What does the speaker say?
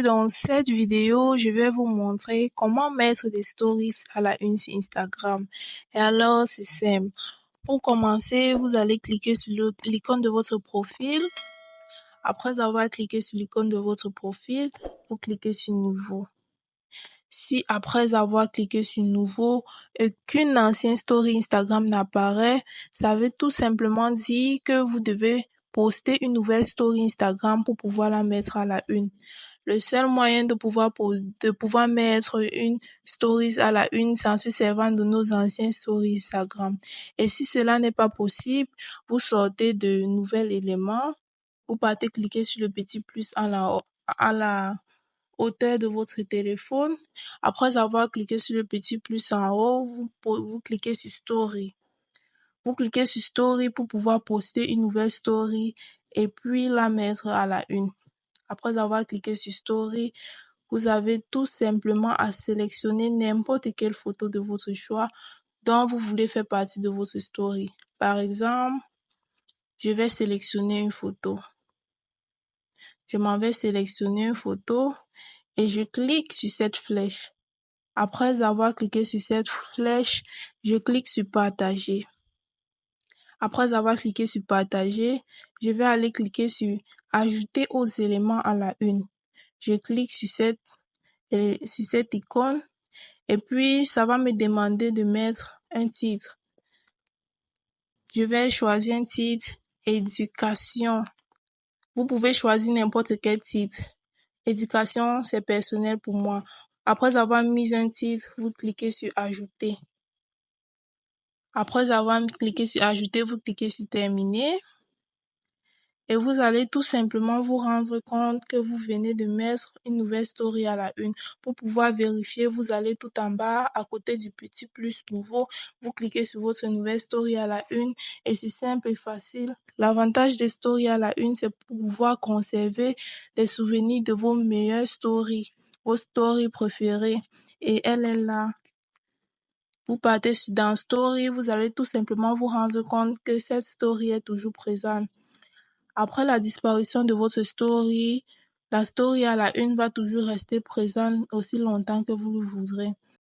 que dans cette vidéo, je vais vous montrer comment mettre des stories à la une sur Instagram. Et alors, c'est simple. Pour commencer, vous allez cliquer sur l'icône de votre profil. Après avoir cliqué sur l'icône de votre profil, vous cliquez sur Nouveau. Si après avoir cliqué sur Nouveau, qu'une ancienne story Instagram n'apparaît, ça veut tout simplement dire que vous devez poster une nouvelle story Instagram pour pouvoir la mettre à la une. Le seul moyen de pouvoir mettre une stories à la une, c'est en se servant de nos anciennes stories Instagram. Et si cela n'est pas possible, vous sortez de nouvel élément, vous partez cliquer sur le petit plus à la hauteur de votre téléphone. Après avoir cliqué sur le petit plus en haut, vous cliquez sur Story. Vous cliquez sur Story pour pouvoir poster une nouvelle story et puis la mettre à la une. Après avoir cliqué sur Story, vous avez tout simplement à sélectionner n'importe quelle photo de votre choix dont vous voulez faire partie de votre story. Par exemple, je vais sélectionner une photo. Je m'en vais sélectionner une photo et je clique sur cette flèche. Après avoir cliqué sur cette flèche, je clique sur Partager. Après avoir cliqué sur Partager, je vais aller cliquer sur Ajouter aux éléments à la une. Je clique sur cette icône et puis ça va me demander de mettre un titre. Je vais choisir un titre Éducation. Vous pouvez choisir n'importe quel titre. Éducation, c'est personnel pour moi. Après avoir mis un titre, vous cliquez sur Ajouter. Après avoir cliqué sur Ajouter, vous cliquez sur Terminer. Et vous allez tout simplement vous rendre compte que vous venez de mettre une nouvelle story à la une. Pour pouvoir vérifier, vous allez tout en bas, à côté du petit plus nouveau, vous cliquez sur votre nouvelle story à la une et c'est simple et facile. L'avantage des stories à la une, c'est pour pouvoir conserver des souvenirs de vos meilleures stories, vos stories préférées. Et elle est là. Vous partez dans Story, vous allez tout simplement vous rendre compte que cette story est toujours présente. Après la disparition de votre story, la story à la une va toujours rester présente aussi longtemps que vous le voudrez.